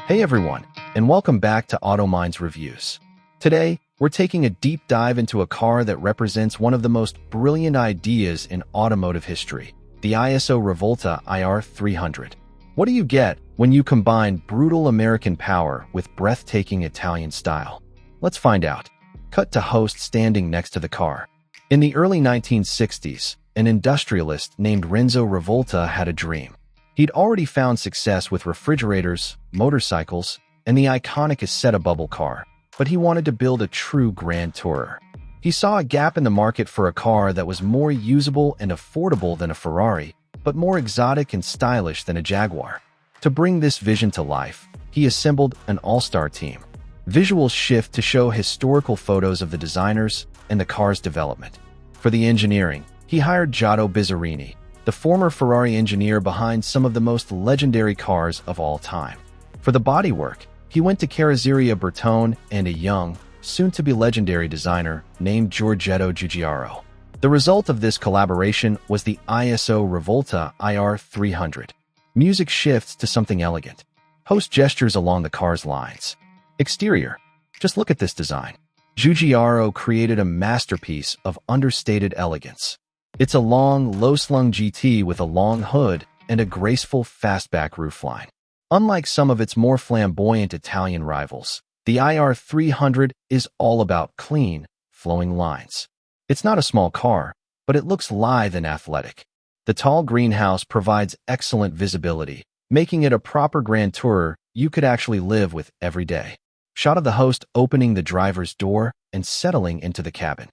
Hey everyone, and welcome back to AutoMind's Reviews. Today, we're taking a deep dive into a car that represents one of the most brilliant ideas in automotive history, the Iso Rivolta IR 300. What do you get when you combine brutal American power with breathtaking Italian style? Let's find out. Cut to host standing next to the car. In the early 1960s, an industrialist named Renzo Rivolta had a dream. He'd already found success with refrigerators, motorcycles, and the iconic Isetta bubble car, but he wanted to build a true grand tourer. He saw a gap in the market for a car that was more usable and affordable than a Ferrari, but more exotic and stylish than a Jaguar. To bring this vision to life, he assembled an all-star team. Visuals shift to show historical photos of the designers and the car's development. For the engineering, he hired Giotto Bizzarrini, the former Ferrari engineer behind some of the most legendary cars of all time. For the bodywork, he went to Carrozzeria Bertone and a young, soon-to-be legendary designer named Giorgetto Giugiaro. The result of this collaboration was the Iso Rivolta IR 300. Music shifts to something elegant. Host gestures along the car's lines. Exterior. Just look at this design. Giugiaro created a masterpiece of understated elegance. It's a long, low-slung GT with a long hood and a graceful fastback roofline. Unlike some of its more flamboyant Italian rivals, the IR 300 is all about clean, flowing lines. It's not a small car, but it looks lithe and athletic. The tall greenhouse provides excellent visibility, making it a proper grand tourer you could actually live with every day. Shot of the host opening the driver's door and settling into the cabin.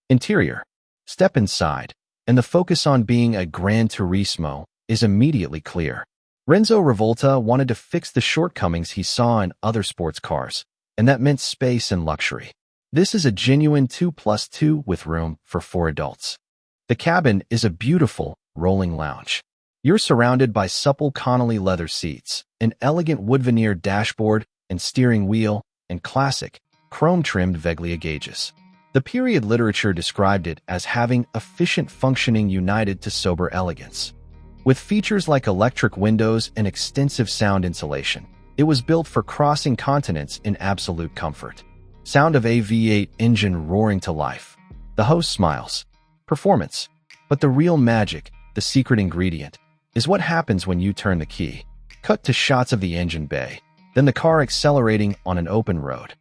Interior. Step inside, and the focus on being a Gran Turismo is immediately clear. Renzo Rivolta wanted to fix the shortcomings he saw in other sports cars, and that meant space and luxury. This is a genuine 2+2 with room for 4 adults. The cabin is a beautiful, rolling lounge. You're surrounded by supple Connolly leather seats, an elegant wood veneer dashboard and steering wheel, and classic, chrome-trimmed Veglia gauges. The period literature described it as having efficient functioning united to sober elegance. With features like electric windows and extensive sound insulation, it was built for crossing continents in absolute comfort. Sound of a V8 engine roaring to life. The host smiles. Performance. But the real magic, the secret ingredient, is what happens when you turn the key. Cut to shots of the engine bay, then the car accelerating on an open road.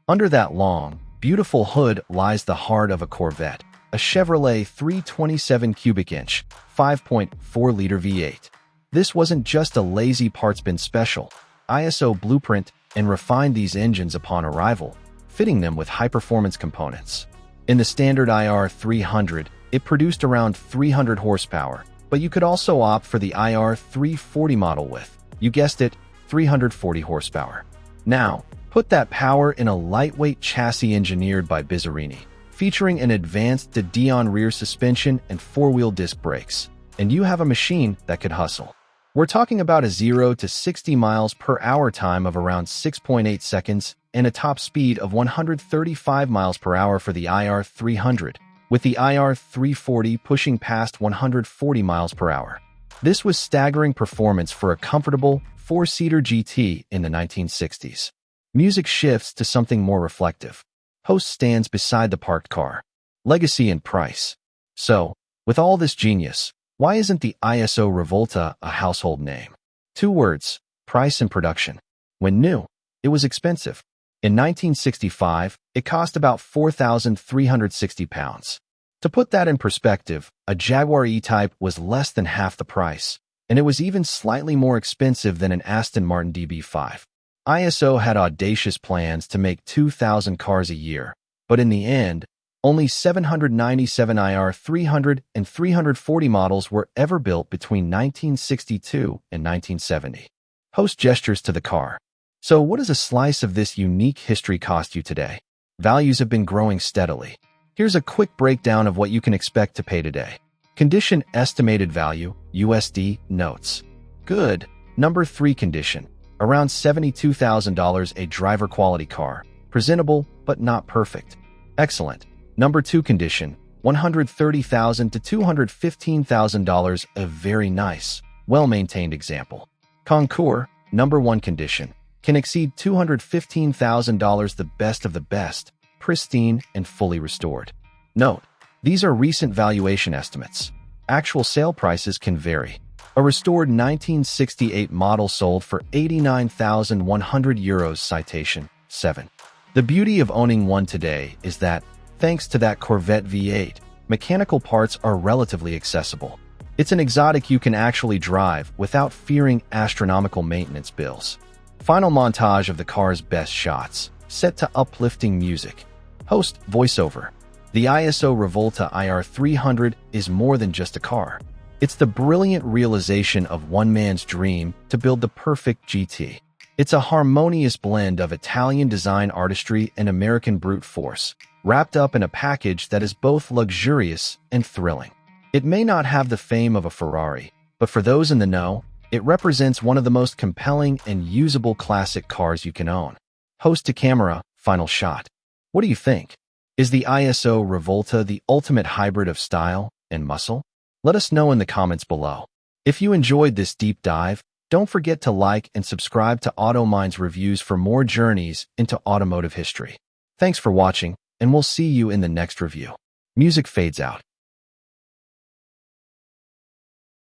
Under that long, beautiful hood lies the heart of a Corvette, a Chevrolet 327 cubic inch, 5.4-liter V8. This wasn't just a lazy parts bin special. ISO blueprint and refined these engines upon arrival, fitting them with high-performance components. In the standard IR 300, it produced around 300 horsepower, but you could also opt for the IR 340 model with, you guessed it, 340 horsepower. Now, put that power in a lightweight chassis engineered by Bizzarrini, featuring an advanced Dion rear suspension and 4-wheel disc brakes, and you have a machine that could hustle. We're talking about a 0 to 60 miles per hour time of around 6.8 seconds and a top speed of 135 miles per hour for the IR 300, with the IR 340 pushing past 140 miles per hour. This was staggering performance for a comfortable 4-seater GT in the 1960s. Music shifts to something more reflective. Host stands beside the parked car. Legacy and price. So, with all this genius, why isn't the Iso Rivolta a household name? 2 words, price and production. When new, it was expensive. In 1965, it cost about £4,360. To put that in perspective, a Jaguar E-Type was less than half the price, and it was even slightly more expensive than an Aston Martin DB5. Iso had audacious plans to make 2,000 cars a year, but in the end, only 797 IR 300 and 340 models were ever built between 1962 and 1970. Host gestures to the car. So what does a slice of this unique history cost you today? Values have been growing steadily. Here's a quick breakdown of what you can expect to pay today. Condition estimated value, USD, notes. Good. Number 3 condition. Around $72,000, a driver quality car. Presentable, but not perfect. Excellent. Number 2 condition. $130,000 to $215,000, a very nice, well-maintained example. Concours, number 1 condition. can exceed $215,000, the best of the best, pristine and fully restored. Note, these are recent valuation estimates. Actual sale prices can vary. A restored 1968 model sold for €89,100. Citation 7. The beauty of owning one today is that, thanks to that Corvette V8, mechanical parts are relatively accessible. It's an exotic you can actually drive without fearing astronomical maintenance bills. Final montage of the car's best shots, set to uplifting music. Host voiceover. The Iso Rivolta IR 300 is more than just a car. It's the brilliant realization of one man's dream to build the perfect GT. It's a harmonious blend of Italian design artistry and American brute force, wrapped up in a package that is both luxurious and thrilling. It may not have the fame of a Ferrari, but for those in the know, it represents one of the most compelling and usable classic cars you can own. Host to camera, final shot. What do you think? Is the Iso Rivolta the ultimate hybrid of style and muscle? Let us know in the comments below. If you enjoyed this deep dive, don't forget to like and subscribe to AutoMind's reviews for more journeys into automotive history. Thanks for watching, and we'll see you in the next review. Music fades out.